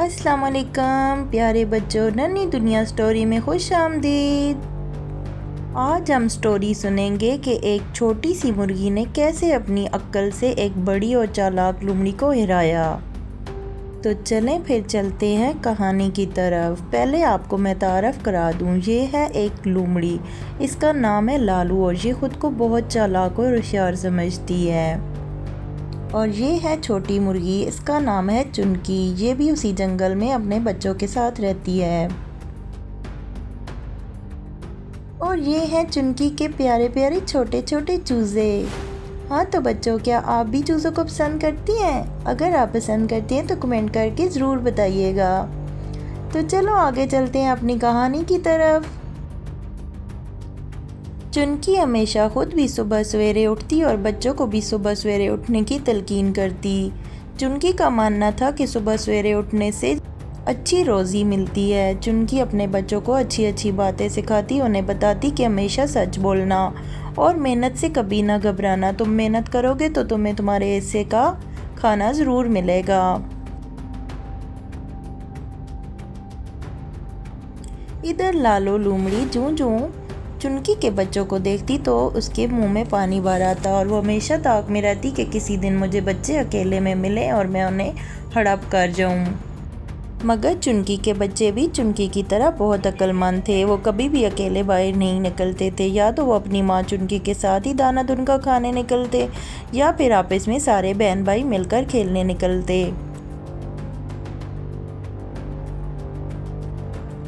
अस्सलाम वालेकुम प्यारे बच्चों, नन्ही दुनिया स्टोरी में खुश आमदीद। आज हम स्टोरी सुनेंगे कि एक छोटी सी मुर्गी ने कैसे अपनी अक्ल से एक बड़ी और चालाक लोमड़ी को हराया। तो चलें फिर चलते हैं कहानी की तरफ। पहले आपको मैं तारफ़ करा दूं, ये है एक लोमड़ी, इसका नाम है लालू और ये ख़ुद को बहुत चालाक और होशियार समझती है। और ये है छोटी मुर्गी, इसका नाम है चुनकी, ये भी उसी जंगल में अपने बच्चों के साथ रहती है। और ये है चुनकी के प्यारे प्यारे छोटे छोटे चूज़े। हाँ तो बच्चों, क्या आप भी चूज़ों को पसंद करती हैं? अगर आप पसंद करती हैं तो कमेंट करके ज़रूर बताइएगा। तो चलो आगे चलते हैं अपनी कहानी की तरफ। चुनकी हमेशा खुद भी सुबह सवेरे उठती और बच्चों को भी सुबह सवेरे उठने की तलकीन करती। चुनकी का मानना था कि सुबह सवेरे उठने से अच्छी रोज़ी मिलती है। चुनकी अपने बच्चों को अच्छी अच्छी बातें सिखाती, उन्हें बताती कि हमेशा सच बोलना और मेहनत से कभी ना घबराना। तुम मेहनत करोगे तो तुम्हें तुम्हारे हिस्से का खाना ज़रूर मिलेगा। इधर लालो लोमड़ी जूं जूं चुनकी के बच्चों को देखती तो उसके मुंह में पानी भर आता और वो हमेशा ताक में रहती कि किसी दिन मुझे बच्चे अकेले में मिले और मैं उन्हें हड़प कर जाऊं। मगर चुनकी के बच्चे भी चुनकी की तरह बहुत अक्लमंद थे। वो कभी भी अकेले बाहर नहीं निकलते थे, या तो वो अपनी माँ चुनकी के साथ ही दाना दुनका खाने निकलते या फिर आपस में सारे बहन भाई मिलकर खेलने निकलते।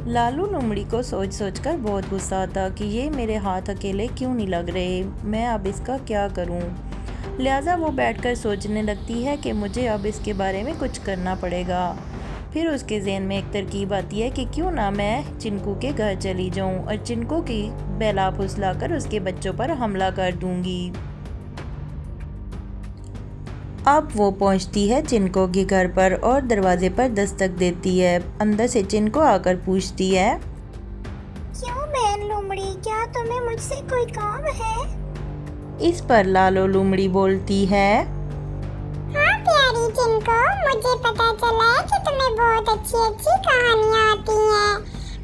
लालू लोमड़ी को सोच सोच कर बहुत गुस्सा आता कि ये मेरे हाथ अकेले क्यों नहीं लग रहे, मैं अब इसका क्या करूं। लिहाजा वो बैठकर सोचने लगती है कि मुझे अब इसके बारे में कुछ करना पड़ेगा। फिर उसके ज़हन में एक तरकीब आती है कि क्यों ना मैं चिंकू के घर चली जाऊं और चिंकू की बहला फुसला कर उसके बच्चों पर हमला कर दूंगी। अब वो पहुंचती है चिंको के घर पर और दरवाजे पर दस्तक देती है। अंदर से चिंको आकर पूछती है, क्यों बहन लोमड़ी, क्या तुम्हें मुझसे कोई काम है? इस पर लालो लोमड़ी बोलती है, हाँ प्यारी चिंको, मुझे पता चला है कि तुम्हें बहुत अच्छी अच्छी कहानियाँ आती हैं।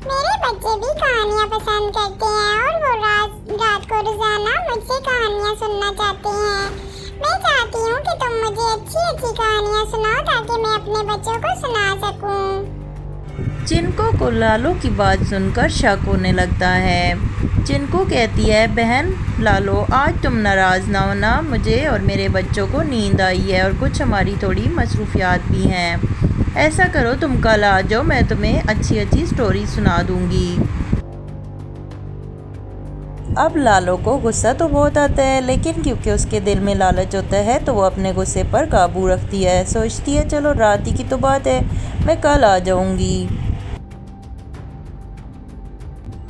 मेरे बच्चे भी कहानियाँ पसंद करते हैं और वो रात को रोजाना मुझसे कहानियाँ सुनना चाहते हैं। मैं चाहती हूँ कि तुम मुझे अच्छी अच्छी कहानियाँ सुनाओ ताकि मैं अपने बच्चों को सुना सकूँ। चिंको को लालो की बात सुनकर शक होने लगता है। चिंको कहती है, बहन लालो, आज तुम नाराज़ ना होना, मुझे और मेरे बच्चों को नींद आई है और कुछ हमारी थोड़ी मसरूफियात भी हैं। ऐसा करो, तुम कल आ जाओ, मैं तुम्हें अच्छी अच्छी स्टोरी सुना दूँगी। अब लालो को गुस्सा तो बहुत आता है, लेकिन क्योंकि उसके दिल में लालच होता है तो वो अपने गुस्से पर काबू रखती है। सोचती है चलो रात ही की तो बात है, मैं कल आ जाऊंगी।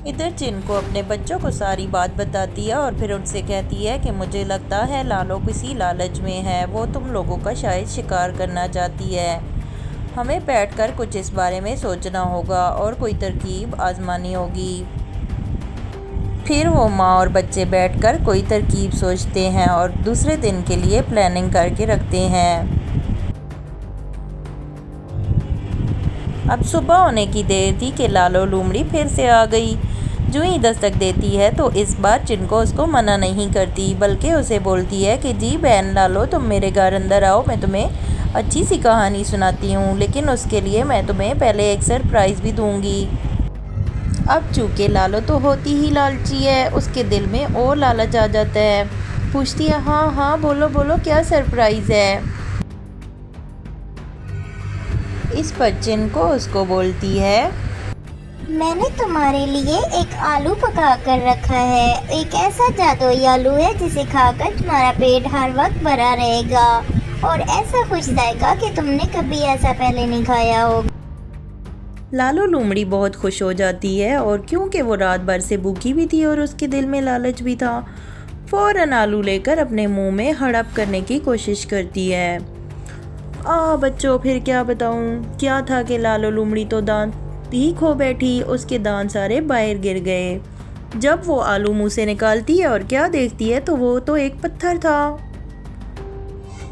इधर चिंको अपने बच्चों को सारी बात बताती है और फिर उनसे कहती है कि मुझे लगता है लालो किसी लालच में है, वो तुम लोगों का शायद शिकार करना चाहती है। हमें बैठकर कुछ इस बारे में सोचना होगा और कोई तरकीब आजमानी होगी। फिर वो माँ और बच्चे बैठकर कोई तरकीब सोचते हैं और दूसरे दिन के लिए प्लानिंग करके रखते हैं। अब सुबह होने की देर थी कि लालो लोमड़ी फिर से आ गई। जो ही दस्तक देती है तो इस बार चिंको उसको मना नहीं करती, बल्कि उसे बोलती है कि जी बहन लालो, तुम मेरे घर अंदर आओ, मैं तुम्हें अच्छी सी कहानी सुनाती हूँ, लेकिन उसके लिए मैं तुम्हें पहले एक सरप्राइज़ भी दूँगी। अब चूँकि लालो तो होती ही लालची है, उसके दिल में और लालच आ जाता है। पूछती है, हाँ हाँ बोलो बोलो, क्या सरप्राइज़ है। इस पर चिंको उसको बोलती है, मैंने तुम्हारे लिए एक आलू पका कर रखा है। एक ऐसा जादुई आलू है जिसे खाकर तुम्हारा पेट हर वक्त भरा रहेगा और ऐसा खुश जाएगा कि तुमने कभी ऐसा पहले नहीं खाया होगा। लालो लोमड़ी बहुत खुश हो जाती है और क्योंकि वो रात भर से भूखी भी थी और उसके दिल में लालच भी था, फ़ौरन आलू लेकर अपने मुंह में हड़प करने की कोशिश करती है। बच्चों, फिर क्या बताऊं, क्या था कि लालो लोमड़ी तो दांत ही खो बैठी, उसके दांत सारे बाहर गिर गए। जब वो आलू मुंह से निकालती है और क्या देखती है तो वो तो एक पत्थर था।